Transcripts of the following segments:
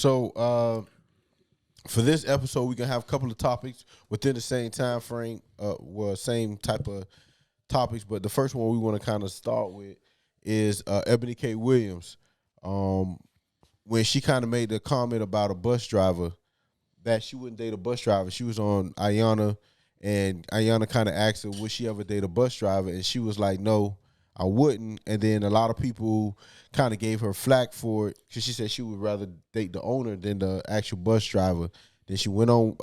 So for this episode, we can have a couple of topics within the same time frame, same type of topics. But the first one we want to kind of start with is Ebony K. Williams. When she kind of made the comment about a bus driver that she wouldn't date a bus driver. She was on Ayana, and Ayana kind of asked her, would she ever date a bus driver? And she was like, no, I wouldn't. And then a lot of people kind of gave her flack for it because she said she would rather date the owner than the actual bus driver. Then she went on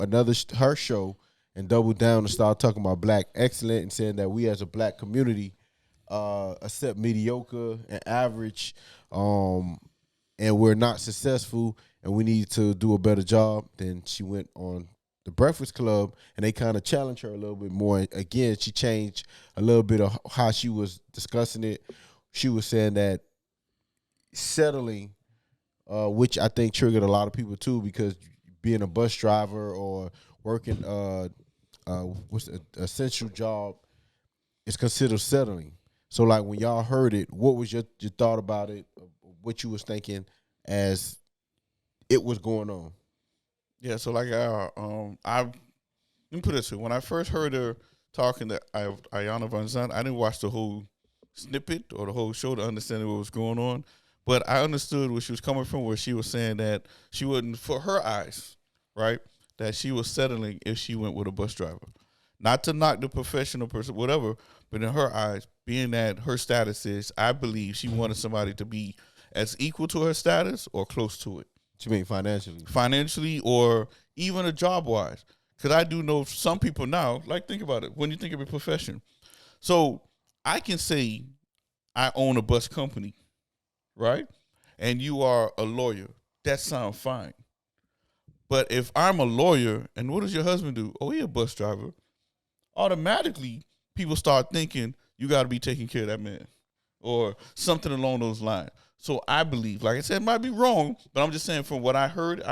her show and doubled down and started talking about black excellence and saying that we as a black community accept mediocre and average, and we're not successful and we need to do a better job. Then she went on the Breakfast Club and they kind of challenged her a little bit more. Again, she changed a little bit of how she was discussing it. She was saying that settling, which I think triggered a lot of people too, because being a bus driver or working what's an essential job is considered settling. So like when y'all heard it, what was your thought about it? What you was thinking as it was going on? Yeah, so like let me put it this way. When I first heard her talking to Ayana Van Zandt, I didn't watch the whole snippet or the whole show to understand what was going on. But I understood where she was coming from, where she was saying that she wouldn't, for her eyes, right, that she was settling if she went with a bus driver. Not to knock the professional person, whatever, but in her eyes, being that her status is, I believe she wanted somebody to be as equal to her status or close to it. What you mean financially? Financially or even a job-wise. Because I do know some people now, like think about it, when you think of a profession. So I can say I own a bus company, right? And you are a lawyer. That sounds fine. But if I'm a lawyer, and what does your husband do? Oh, he a bus driver. Automatically, people start thinking you got to be taking care of that man or something along those lines. So I believe, like I said, it might be wrong, but I'm just saying from what I heard,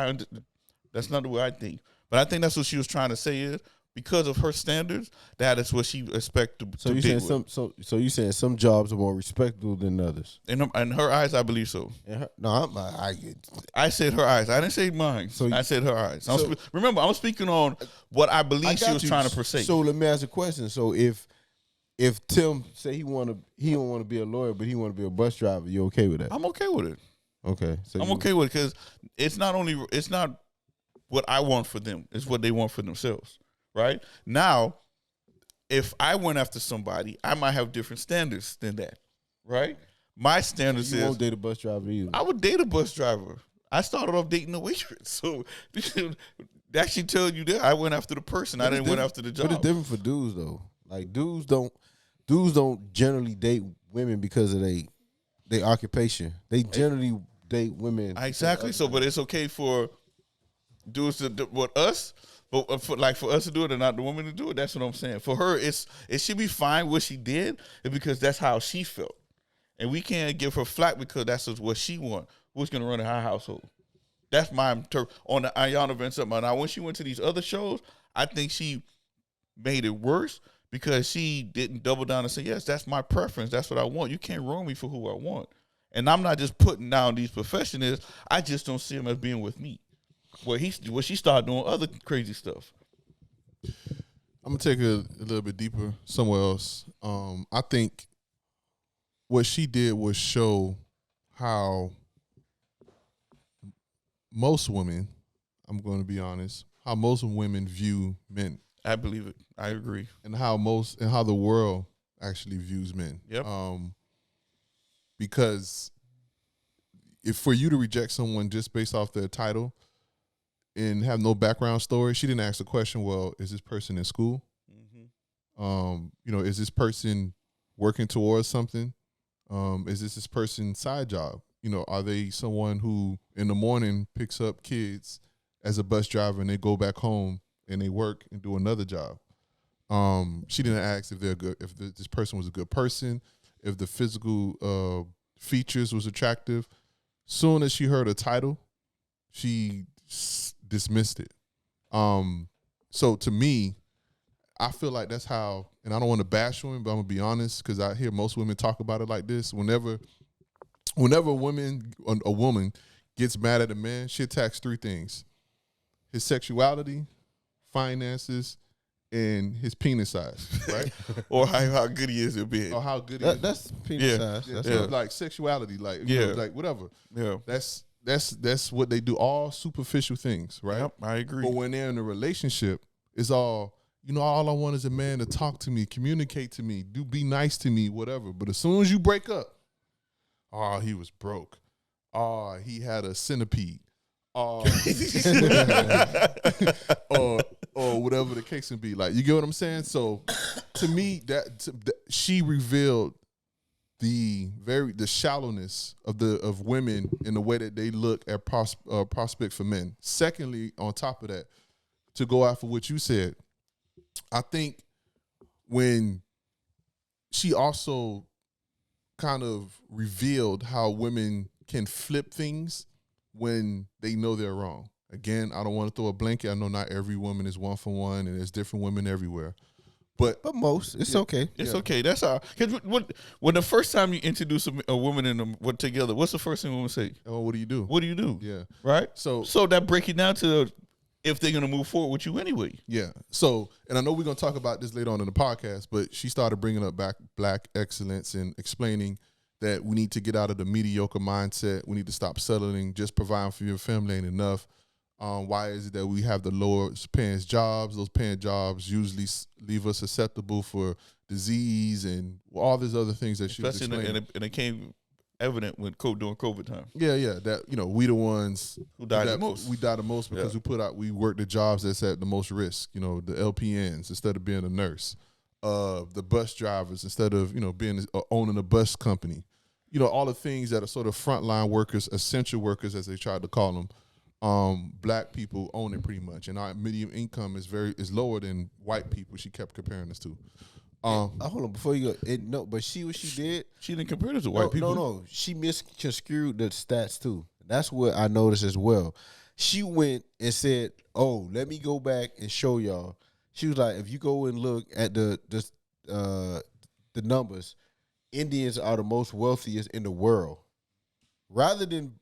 that's not the way I think. But I think that's what she was trying to say is because of her standards, that is what she expected. So you saying so you saying some jobs are more respectable than others? In her eyes, I believe so. I said her eyes. I didn't say mine. So I said her eyes. Remember, I'm speaking on what I believe she was trying to perceive. So let me ask a question. So if Tim say he don't want to be a lawyer, but he want to be a bus driver, you okay with that? I'm okay with it. Okay, so I'm okay with it because it's not what I want for them. It's what they want for themselves. Right? Now, if I went after somebody, I might have different standards than that. Right? My standards you won't date a bus driver either. I would date a bus driver. I started off dating a waitress. So that should tell you that I went after the person. I didn't went after the job. But it's different for dudes though. Like dudes don't generally date women because of their occupation. They generally date women. Exactly. So, but it's okay for dudes to what us. But for us to do it and not the woman to do it, that's what I'm saying. For her, it should be fine what she did because that's how she felt. And we can't give her flack because that's what she wants. Who's going to run in her household? That's my on the Ayana Van Zandt. Now, when she went to these other shows, I think she made it worse because she didn't double down and say, yes, that's my preference. That's what I want. You can't ruin me for who I want. And I'm not just putting down these professionals. I just don't see them as being with me. Where she started doing other crazy stuff. I'm gonna take it a little bit deeper somewhere else. I think what she did was show how most women, I'm going to be honest, how most women view men. I believe it. I agree. And how the world actually views men. Yep. Because if for you to reject someone just based off their title and have no background story, she didn't ask the question, well, is this person in school? Mm-hmm. Is this person working towards something? Is this person's side job? Are they someone who in the morning picks up kids as a bus driver and they go back home and they work and do another job? She didn't ask if they're good, if this person was a good person, if the physical features was attractive. Soon as she heard a title, she dismissed it. So to me, I feel like that's how, and I don't want to bash women, but I'm gonna be honest because I hear most women talk about it like this. Whenever a woman gets mad at a man, she attacks 3 things: his sexuality, finances, and his penis size, right? Or how good he is at being. Or how good he is. That's penis size. Yeah, That's so all. like sexuality, like you know, like whatever. Yeah. That's what they do. All superficial things, right? Yep, I agree. But when they're in a relationship, it's all, you know, all I want is a man to talk to me, communicate to me, be nice to me, whatever. But as soon as you break up, oh, he was broke. Oh, he had a centipede. Oh, or whatever the case may be. Like, you get what I'm saying? So to me, she revealed the shallowness of women in the way that they look at prospect for men. Secondly, on top of that, to go after what you said, I think when she also kind of revealed how women can flip things when they know they're wrong. Again, I don't want to throw a blanket. I know not every woman is one for one, and there's different women everywhere. But most, it's okay. It's okay. That's how. Cause when the first time you introduce a woman and them together, what's the first thing women say? oh, what do you do? What do you do? Yeah. Right. So that break it down to if they're gonna move forward with you anyway. yeah. So, and I know we're gonna talk about this later on in the podcast, but she started bringing up black excellence and explaining that we need to get out of the mediocre mindset. We need to stop settling. Just providing for your family ain't enough. Why is it that we have the lowest paying jobs? Those paying jobs usually leave us susceptible for disease and all these other things that she was explaining. And it came evident when during COVID time. Yeah, that, you know, we the ones who died the most. We die the most because we work the jobs that's at the most risk. You know, the LPNs instead of being a nurse, the bus drivers instead of, you know, being owning a bus company. You know, all the things that are sort of frontline workers, essential workers as they tried to call them. Black people own it pretty much, and our median income is lower than white people. She kept comparing us to. Hold on, before you go, but what she did. She didn't compare us to white people. No, she misconstrued the stats too. That's what I noticed as well. She went and said, "Oh, let me go back and show y'all." She was like, "If you go and look at the numbers, Indians are the most wealthiest in the world." Rather than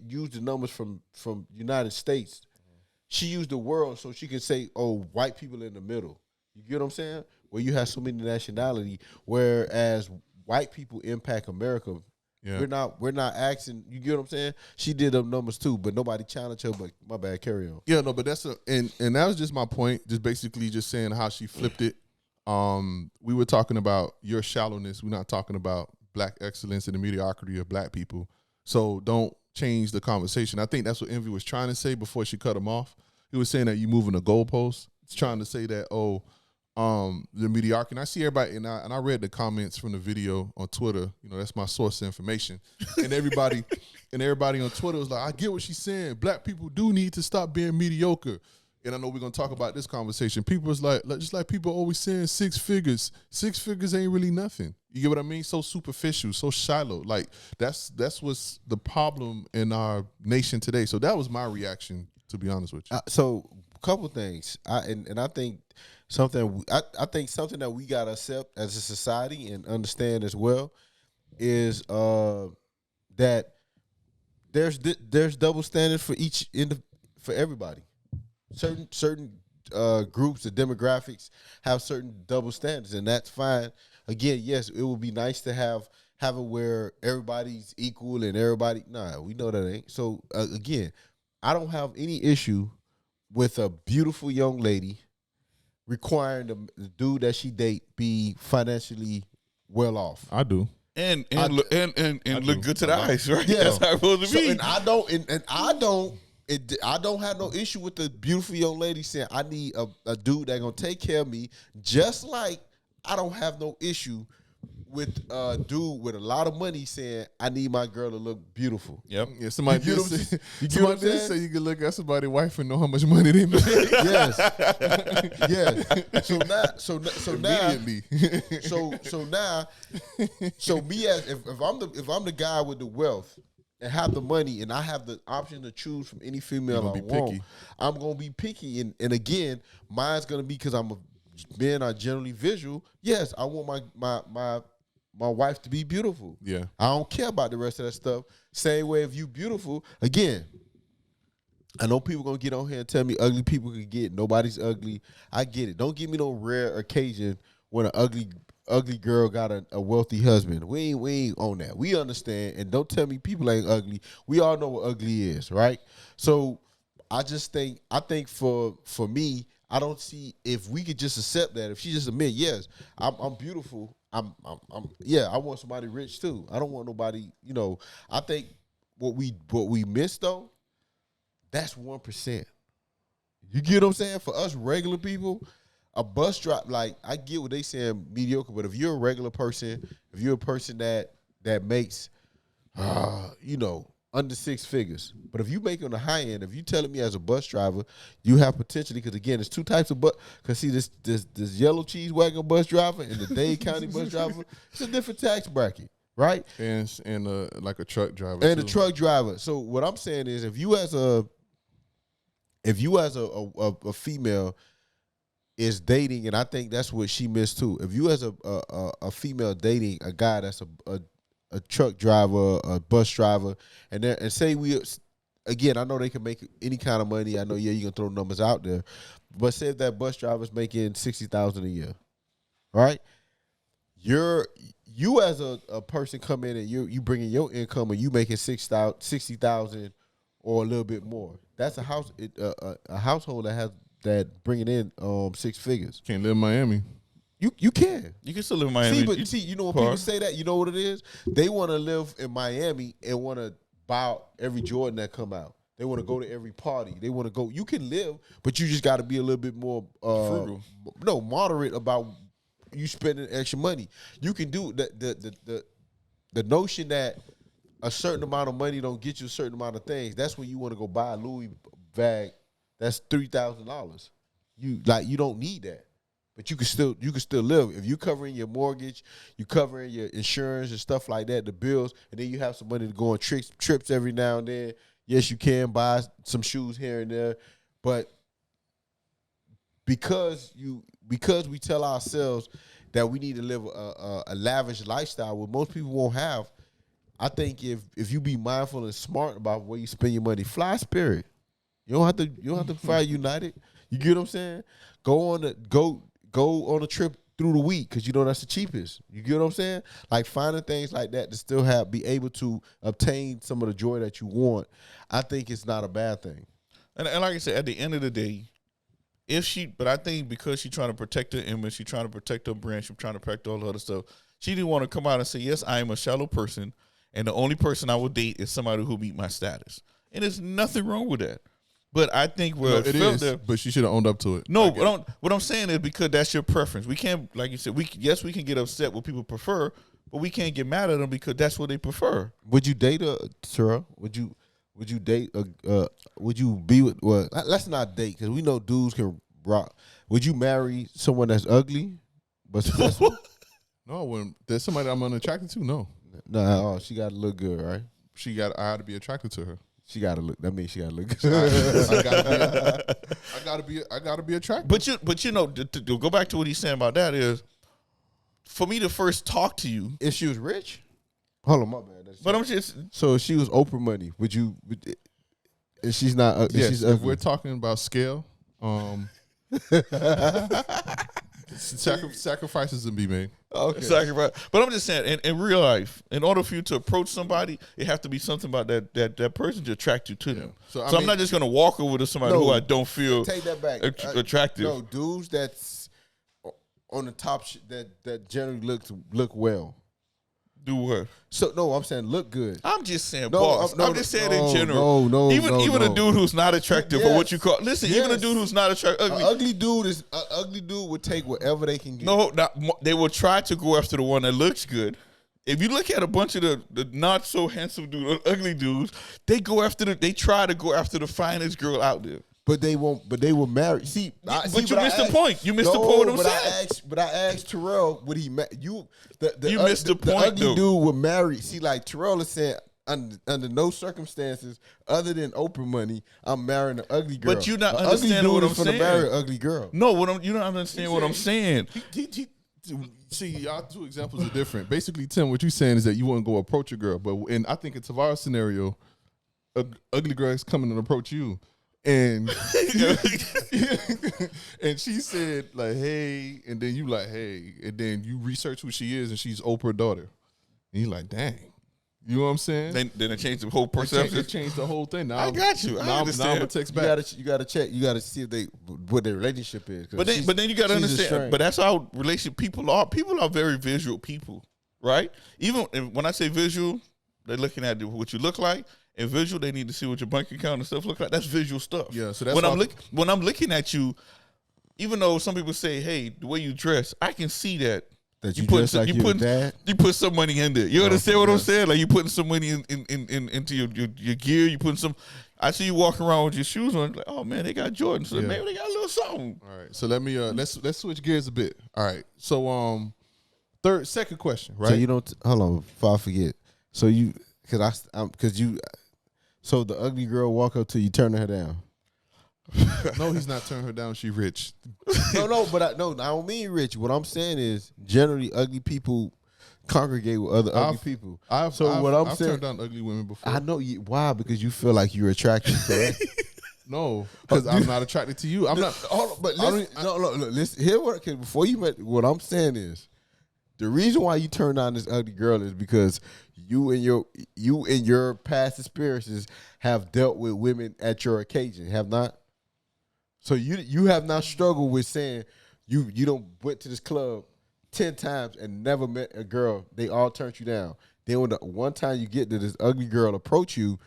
use the numbers from United States, she used the world so she could say, "Oh, white people in the middle." You get what I'm saying? Where you have so many nationality, whereas white people impact America. Yeah. We're not asking. You get what I'm saying? She did them numbers too, but nobody challenged her. But my bad, carry on. Yeah, no, but and that was just my point. Just basically just saying how she flipped it. We were talking about your shallowness. We're not talking about black excellence and the mediocrity of black people. So don't change the conversation. I think that's what Envy was trying to say before she cut him off. He was saying that you moving the goalposts. It's trying to say that, the mediocrity. And I see everybody, and I read the comments from the video on Twitter. You know, that's my source of information. And everybody on Twitter was like, I get what she's saying. Black people do need to stop being mediocre. And I know we're gonna talk about this conversation. People is like just like people always saying 6 figures. 6 figures ain't really nothing. You get what I mean? So superficial, so shallow. Like that's what's the problem in our nation today. So that was my reaction, to be honest with you. So a couple things. I think something that we gotta accept as a society and understand as well is that there's double standards for everybody. Certain groups, the demographics have certain double standards, and that's fine. Again, yes, it would be nice to have it where everybody's equal and everybody. Nah, we know that ain't. So again, I don't have any issue with a beautiful young lady requiring the dude that she date be financially well off. I do. And look good to the eyes, right? Yeah. That's how it's supposed to be. And I don't have no issue with the beautiful young lady saying I need a dude that gonna take care of me. Just like I don't have no issue with a dude with a lot of money saying I need my girl to look beautiful. Yep. Yeah, somebody did say you can look at somebody's wife and know how much money they make. Yes. Yes. So me as if I'm the guy with the wealth and have the money and I have the option to choose from any female I want, I'm gonna be picky. And again, mine's gonna be because men are generally visual. Yes, I want my wife to be beautiful. Yeah. I don't care about the rest of that stuff. Same way if you beautiful, again, I know people gonna get on here and tell me ugly people can get. Nobody's ugly. I get it. Don't give me no rare occasion when an ugly girl got a wealthy husband. We ain't on that. We understand, and don't tell me people ain't ugly. We all know what ugly is, right? So I think for me, I don't see if we could just accept that. If she just admit, yes, I'm beautiful. Yeah, I want somebody rich too. I don't want nobody, I think what we miss though, that's 1%. You get what I'm saying? For us regular people, a bus drop, like I get what they saying mediocre, but if you're a regular person, if you're a person that makes under 6 figures. But if you make on the high end, if you telling me as a bus driver, you have potentially, because again, there's 2 types of bus. Because see, this yellow cheese wagon bus driver and the Dade County bus driver, it's a different tax bracket, right? And like a truck driver. And too. a truck driver. So what I'm saying is, if you as a female is dating, and I think that's what she missed too. If you as a female dating a guy that's a truck driver, a bus driver, and say again, I know they can make any kind of money. I know, you can throw numbers out there, but say if that bus driver's making $60,000 a year, right? You as a person come in and you bringing your income and you making $60,000 or a little bit more. That's a household that bringing in 6 figures. Can't live in Miami. You can. You can still live in Miami. When people say that, you know what it is? They want to live in Miami and want to buy every Jordan that come out. They want to go to every party. They want to go. You can live, but you just got to be a little bit more frugal. No, moderate about you spending extra money. You can do the notion that a certain amount of money don't get you a certain amount of things. That's when you want to go buy a Louis bag. That's $3,000. You don't need that. But you can still live. If you covering your mortgage, you covering your insurance and stuff like that, the bills, and then you have some money to go on trips every now and then. Yes, you can buy some shoes here and there, but because we tell ourselves that we need to live a lavish lifestyle, what most people won't have. I think if you be mindful and smart about where you spend your money, fly Spirit. You don't have to fly United. You get what I'm saying? Go on a trip through the week because that's the cheapest. You get what I'm saying? Like finding things like that to still be able to obtain some of the joy that you want. I think it's not a bad thing. And like I said, at the end of the day, but I think because she's trying to protect her image, she's trying to protect her brand, she's trying to protect all the other stuff. She didn't want to come out and say, yes, I am a shallow person, and the only person I will date is somebody who meet my status. And there's nothing wrong with that. But I think it is. But she should have owned up to it. No, what I'm saying is because that's your preference. We can't, like you said, we can get upset what people prefer, but we can't get mad at them because that's what they prefer. Would you date Terrell? Would you date would you be with? Well, let's not date because we know dudes can rock. Would you marry someone that's ugly but successful? No, when there's somebody I'm unattracted to, no. No, she got to look good, right? I had to be attracted to her. She gotta look. That means she gotta look good. I gotta be attractive. But to go back to what he's saying about that is, for me to first talk to you. If she was rich, hold on, my bad. But I'm just so if she was Oprah money, would you? If she's not, yes. She's if we're talking about scale, sacrifices to be made. Okay. Sacrifice. But I'm just saying, in real life, in order for you to approach somebody, it has to be something about that person to attract you to them. So I'm not just going to walk over to somebody who I don't feel take that back. Attractive. No, dudes that's on the top that generally look well. Do what? So no, I'm saying look good. I'm just saying, boss. I'm just saying in general. No, even a dude who's not attractive, or what you call. Listen, even a dude who's not attractive, ugly dude would take whatever they can get. No, they will try to go after the one that looks good. If you look at a bunch of the not so handsome dudes, ugly dudes, they try to go after the finest girl out there. But they won't. But they will marry. See, you missed the point. You missed the point. What I'm saying. But I asked Terrell, would he? You missed the point. The ugly dude would marry. See, like Terrell is saying, under no circumstances other than Oprah money, I'm marrying an ugly girl. But you're not understanding what I'm saying. Marry an ugly girl. No, you don't understand what I'm saying. See, y'all two examples are different. Basically, Tim, what you're saying is that you wouldn't go approach a girl, but I think in Tavara's scenario, a ugly girl is coming and approach you, and and she said like, "Hey," and then you like, "Hey," and then you research who she is, and she's Oprah's daughter, and you like, "Dang." You know what I'm saying? Then it changed the whole perception. It changed the whole thing. Now I got you. I understand. Now I'm gonna text back. You gotta check. You gotta see if what their relationship is. But then you gotta understand. But that's how relationship people are. People are very visual people, right? Even when I say visual, they're looking at what you look like. And visual, they need to see what your bank account and stuff look like. That's visual stuff. Yeah. So that's when I'm looking at you, even though some people say, "Hey, the way you dress," I can see that. That you dress like your dad? You put some money in there. You understand what I'm saying? Like you putting some money into your gear. You putting some. I see you walking around with your shoes on. Like, oh man, they got Jordan. So maybe they got a little something. All right. So let me let's switch gears a bit. All right. So second question, right? So you don't hold on before I forget. So so the ugly girl walk up to you, turning her down. No, he's not turning her down. She rich. But I don't mean rich. What I'm saying is generally ugly people congregate with other ugly people. I've turned down ugly women before. I know why, because you feel like you're attracted, correct? No, because I'm not attracted to you. I'm not. But listen, look, listen. Here, because before you met, what I'm saying is the reason why you turned down this ugly girl is because you and your past experiences have dealt with women at your occasion, have not. So you have not struggled with saying you don't went to this club 10 times and never met a girl. They all turned you down. Then when the one time you get to this ugly girl approach you,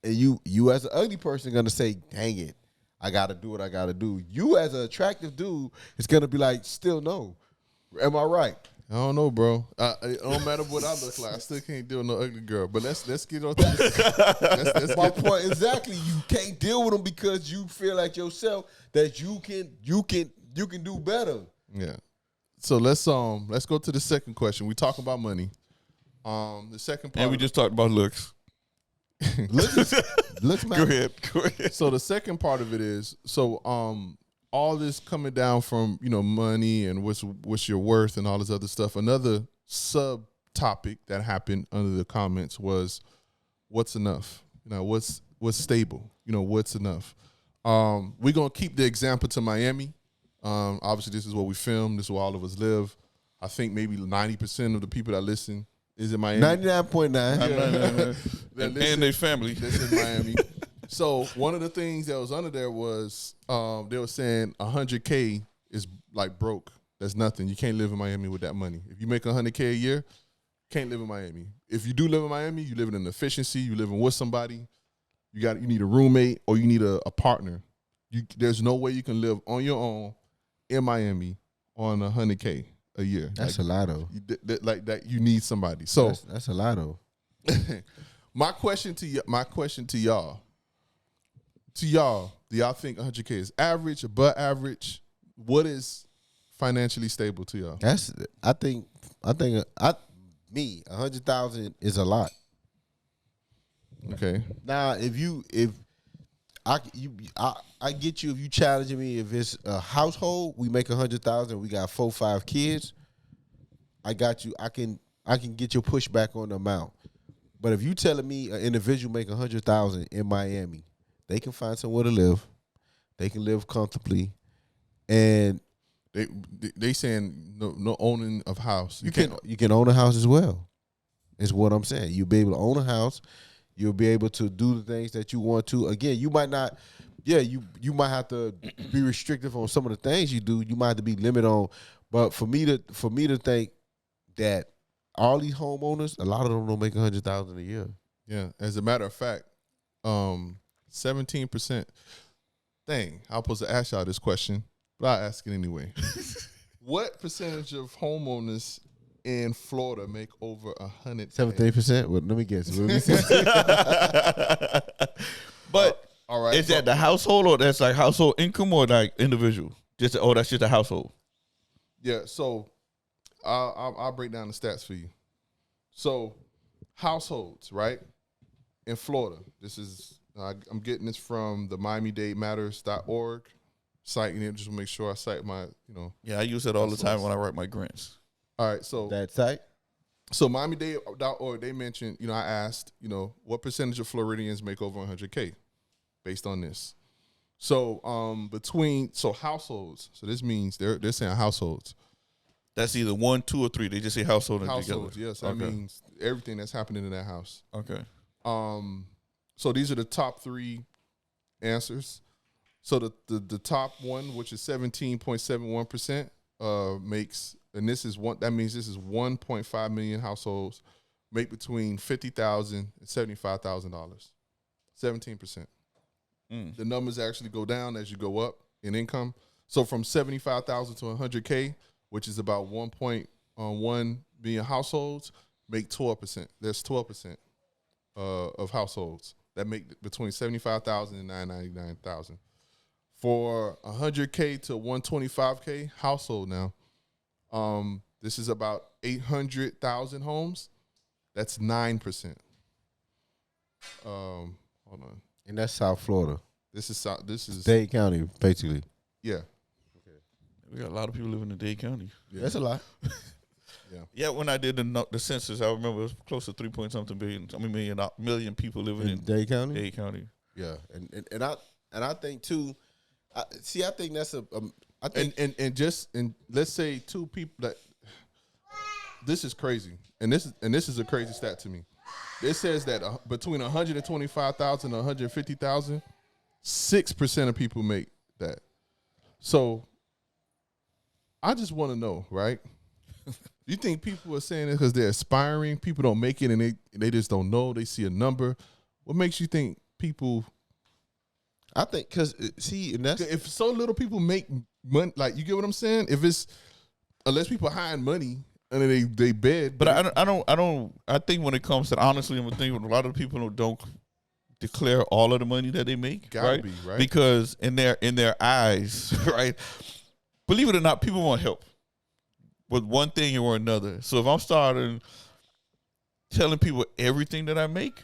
and you as an ugly person gonna say, "Dang it, I gotta do what I gotta do." You as an attractive dude is gonna be like, "Still no." Am I right? I don't know, bro. It don't matter what I look like. I still can't deal with no ugly girl. But let's get on to this. Let's my point exactly. You can't deal with them because you feel like yourself that you can do better. Yeah. So let's go to the second question. We talking about money. The second part. And we just talked about looks. Looks matter. Go ahead. So the second part of it is all this coming down from money and what's your worth and all this other stuff. Another subtopic that happened under the comments was what's enough. What's stable. What's enough. We're gonna keep the example to Miami. Obviously, this is where we film. This is where all of us live. I think maybe 90% of the people that listen is in Miami. 99.9. And their family. That's in Miami. So one of the things that was under there was they were saying 100K is like broke. That's nothing. You can't live in Miami with that money. If you make 100K a year, can't live in Miami. If you do live in Miami, you live in an efficiency. You living with somebody. You need a roommate or you need a partner. There's no way you can live on your own in Miami on 100K a year. That's a lot though. Like that, you need somebody. So that's a lot though. my question to y'all. Do y'all think 100K is average, above average? What is financially stable to y'all? I think 100,000 is a lot. Okay. Now, if I get you, if you challenging me, if it's a household, we make 100,000, we got 4-5 kids, I got you. I can get your pushback on the amount. But if you telling me an individual make 100,000 in Miami, they can find somewhere to live, they can live comfortably, and they saying no owning of house. You can own a house as well. Is what I'm saying. You'll be able to own a house. You'll be able to do the things that you want to. Again, you might not. Yeah, you might have to be restrictive on some of the things you do. You might have to be limited on. But for me to think that all these homeowners, a lot of them don't make 100,000 a year. Yeah. As a matter of fact, 17%. Dang, I was supposed to ask y'all this question, but I'll ask it anyway. What percentage of homeowners in Florida make over 100? 17%. Well, let me guess. But all right, is that the household or that's like household income or like individual? That's just a household. Yeah. So I'll break down the stats for you. So households, right, in Florida. This is I'm getting this from the MiamiDadeMatters.org. Citing it just to make sure I cite my Yeah, I use it all the time when I write my grants. All right, so That site? MiamiDade.org, they mentioned, I asked, what percentage of Floridians make over 100K based on this. So households. So this means they're saying households. That's either 1, 2, or 3. They just say household and Households, together. yes. That means everything that's happening in that house. Okay. So these are the top 3 answers. So the top one, which is 17.71%, makes, and this is that means this is 1.5 million households make between $50,000 and $75,000. 17%. The numbers actually go down as you go up in income. So from 75,000 to 100K, which is about 1.1 million households, make 12%. There's 12% of households that make between 75,000 and 999,000. For 100K to 125K household now, this is about 800,000 homes. That's 9%. Hold on. And that's South Florida. This is Dade County, basically. Yeah. We got a lot of people living in Dade County. Yeah. That's a lot. Yeah, when I did the census, I remember it was close to 3-point-something million people living in Dade County. Dade County. Yeah, and I think too. I think that's I think and let's say 2 people that this is crazy, and this is a crazy stat to me. It says that between 125,000 and 150,000, 6% of people make that. So I just want to know, right? You think people are saying it because they're aspiring? People don't make it, and they just don't know. They see a number. What makes you think people? I think because and that's If so little people make money, like, you get what I'm saying? If it's unless people hide money and then they bed. But I think when it comes to, honestly, I'm thinking a lot of people who don't declare all of the money that they make. Gotta right? be, right? Because in their eyes, right? Believe it or not, people want help with one thing or another. So if I'm starting telling people everything that I make,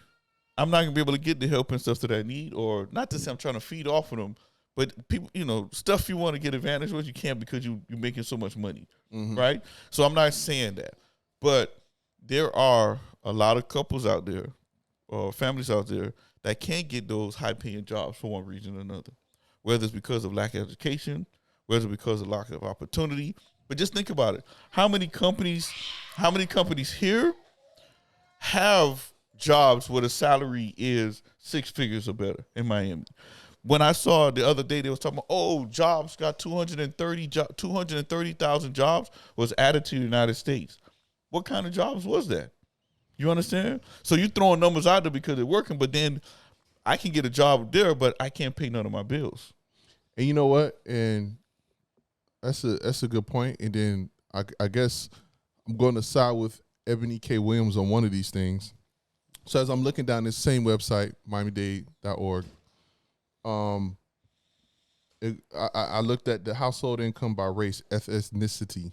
I'm not gonna be able to get the help and stuff that I need, or not to say I'm trying to feed off of them, but people, stuff you want to get advantage with, you can't because you're making so much money, right? So I'm not saying that, but there are a lot of couples out there, or families out there, that can't get those high-paying jobs for one reason or another, whether it's because of lack of education, whether it's because of lack of opportunity. But just think about it: how many companies here have jobs where the salary is 6 figures or better in Miami? When I saw the other day, they was talking about, jobs got 230,000 jobs was added to the United States. What kind of jobs was that? You understand? So you throwing numbers out there because they're working, but then I can get a job there, but I can't pay none of my bills. And you know what? And that's a good point. And then I guess I'm going to side with Ebony K. Williams on one of these things. So as I'm looking down this same website, MiamiDade.org, I looked at the household income by race, ethnicity.